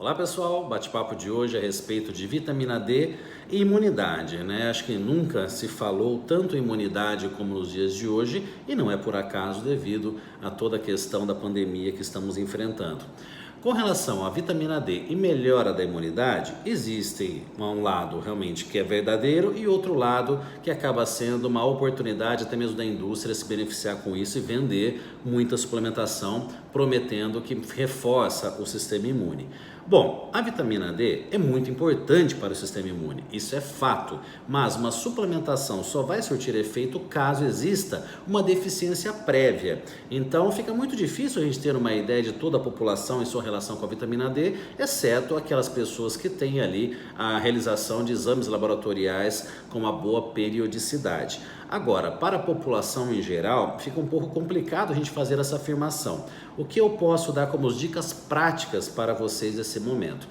Olá pessoal, bate-papo de hoje a respeito de vitamina D e imunidade, né? Acho que nunca se falou tanto em imunidade como nos dias de hoje e não é por acaso devido a toda a questão da pandemia que estamos enfrentando. Com relação à vitamina D e melhora da imunidade, existe um lado realmente que é verdadeiro e outro lado que acaba sendo uma oportunidade até mesmo da indústria se beneficiar com isso e vender muita suplementação, prometendo que reforça o sistema imune. Bom, a vitamina D é muito importante para o sistema imune, isso é fato, mas uma suplementação só vai surtir efeito caso exista uma deficiência prévia. Então fica muito difícil a gente ter uma ideia de toda a população em sua relação com a vitamina D, exceto aquelas pessoas que têm ali a realização de exames laboratoriais com uma boa periodicidade. Agora, para a população em geral, fica um pouco complicado a gente fazer essa afirmação. O que eu posso dar como dicas práticas para vocês nesse momento?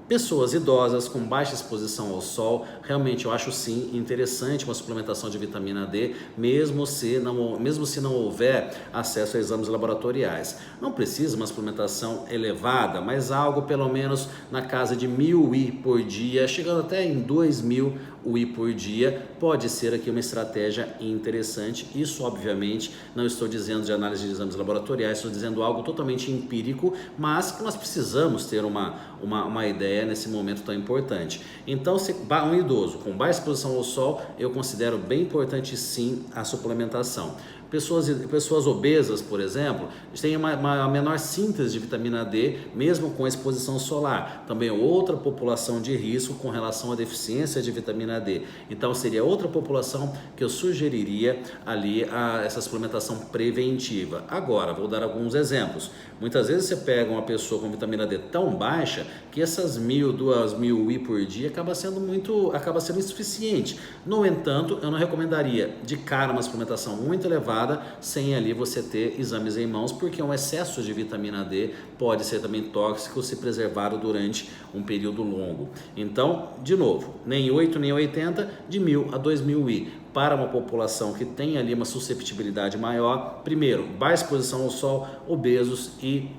Pessoas idosas com baixa exposição ao sol, realmente eu acho sim interessante uma suplementação de vitamina D, mesmo se não houver acesso a exames laboratoriais. Não precisa uma suplementação elevada, mas algo pelo menos na casa de 1000 I por dia, chegando até em 2000 UI por dia, pode ser aqui uma estratégia interessante. Isso obviamente não estou dizendo de análise de exames laboratoriais, estou dizendo algo totalmente empírico, mas que nós precisamos ter uma ideia nesse momento tão importante. Então, se um idoso com baixa exposição ao sol, eu considero bem importante sim a suplementação. Pessoas obesas, por exemplo, têm uma menor síntese de vitamina D, mesmo com exposição solar. Também outra população de risco com relação à deficiência de vitamina D. Então, seria outra população que eu sugeriria ali essa suplementação preventiva. Agora, vou dar alguns exemplos. Muitas vezes você pega uma pessoa com vitamina D tão baixa que essas 1000, 2000 I por dia acaba sendo insuficiente. No entanto, eu não recomendaria de cara uma suplementação muito elevada sem ali você ter exames em mãos, porque um excesso de vitamina D pode ser também tóxico se preservado durante um período longo. Então, de novo, nem 8 nem 80, de 1000 a 2000 I. Para uma população que tem ali uma susceptibilidade maior, primeiro, baixa exposição ao sol, obesos e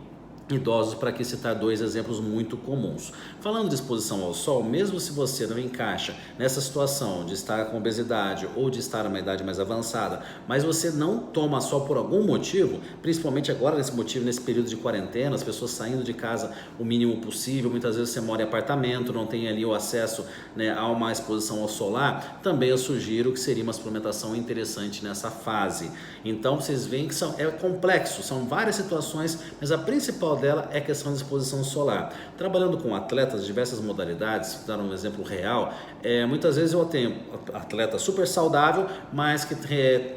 idosos, para aqui citar dois exemplos muito comuns. Falando de exposição ao sol, mesmo se você não encaixa nessa situação de estar com obesidade ou de estar numa idade mais avançada, mas você não toma sol por algum motivo, principalmente agora nesse período de quarentena, as pessoas saindo de casa o mínimo possível, muitas vezes você mora em apartamento, não tem ali o acesso, né, a uma exposição ao solar, também eu sugiro que seria uma suplementação interessante nessa fase. Então vocês veem que é complexo, são várias situações, mas a principal dela é a questão da exposição solar. Trabalhando com atletas de diversas modalidades, vou dar um exemplo real, muitas vezes eu tenho atleta super saudável, mas que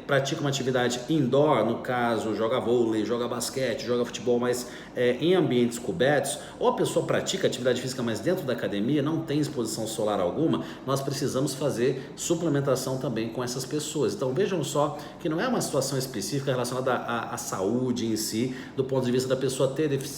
pratica uma atividade indoor, no caso joga vôlei, joga basquete, joga futebol, mas em ambientes cobertos, ou a pessoa pratica atividade física, mas dentro da academia não tem exposição solar alguma, nós precisamos fazer suplementação também com essas pessoas. Então vejam só que não é uma situação específica relacionada à saúde em si, do ponto de vista da pessoa ter deficiência.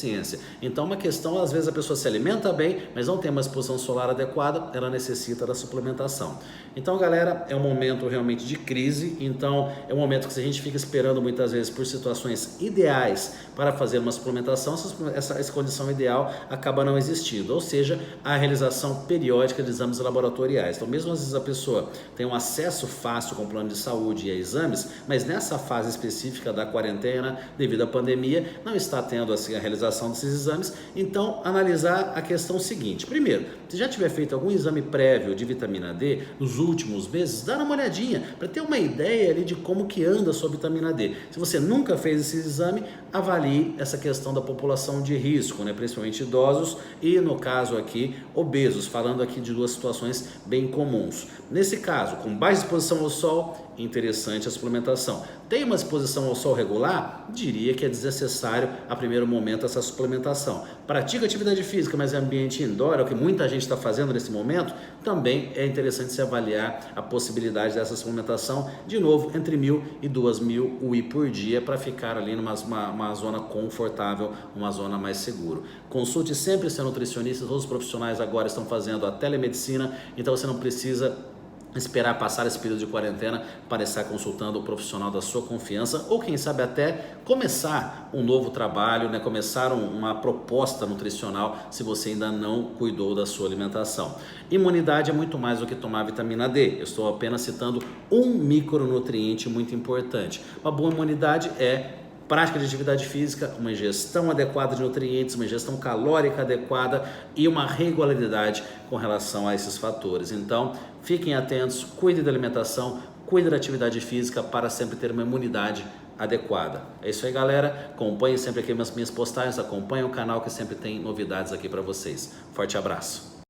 Então uma questão, às vezes a pessoa se alimenta bem, mas não tem uma exposição solar adequada, ela necessita da suplementação. Então galera, é um momento realmente de crise, então é um momento que a gente fica esperando muitas vezes por situações ideais para fazer uma suplementação, essa condição ideal acaba não existindo, ou seja, a realização periódica de exames laboratoriais. Então mesmo às vezes a pessoa tem um acesso fácil com o plano de saúde e a exames, mas nessa fase específica da quarentena, devido à pandemia, não está tendo assim a realização desses exames. Então analisar a questão seguinte: primeiro, se já tiver feito algum exame prévio de vitamina D nos últimos meses, dá uma olhadinha para ter uma ideia ali de como que anda a sua vitamina D. Se você nunca fez esse exame, avalie essa questão da população de risco, né? Principalmente idosos e, no caso aqui, obesos, falando aqui de duas situações bem comuns. Nesse caso, com baixa exposição ao sol, interessante a suplementação. Tem uma exposição ao sol regular? Diria que é desnecessário a primeiro momento essa suplementação. Pratica atividade física, mas em ambiente indoor, é o que muita gente está fazendo nesse momento, também é interessante se avaliar a possibilidade dessa suplementação, de novo, entre 1000 e 2000 UI por dia, para ficar ali numa zona confortável, uma zona mais segura. Consulte sempre seu nutricionista, todos os profissionais agora estão fazendo a telemedicina, então você não precisa esperar passar esse período de quarentena para estar consultando o profissional da sua confiança ou quem sabe até começar um novo trabalho, né? Começar uma proposta nutricional se você ainda não cuidou da sua alimentação. Imunidade é muito mais do que tomar vitamina D, eu estou apenas citando um micronutriente muito importante. Uma boa imunidade é prática de atividade física, uma ingestão adequada de nutrientes, uma ingestão calórica adequada e uma regularidade com relação a esses fatores. Então, fiquem atentos, cuidem da alimentação, cuidem da atividade física para sempre ter uma imunidade adequada. É isso aí, galera. Acompanhem sempre aqui as minhas postagens, acompanhem o canal que sempre tem novidades aqui para vocês. Forte abraço.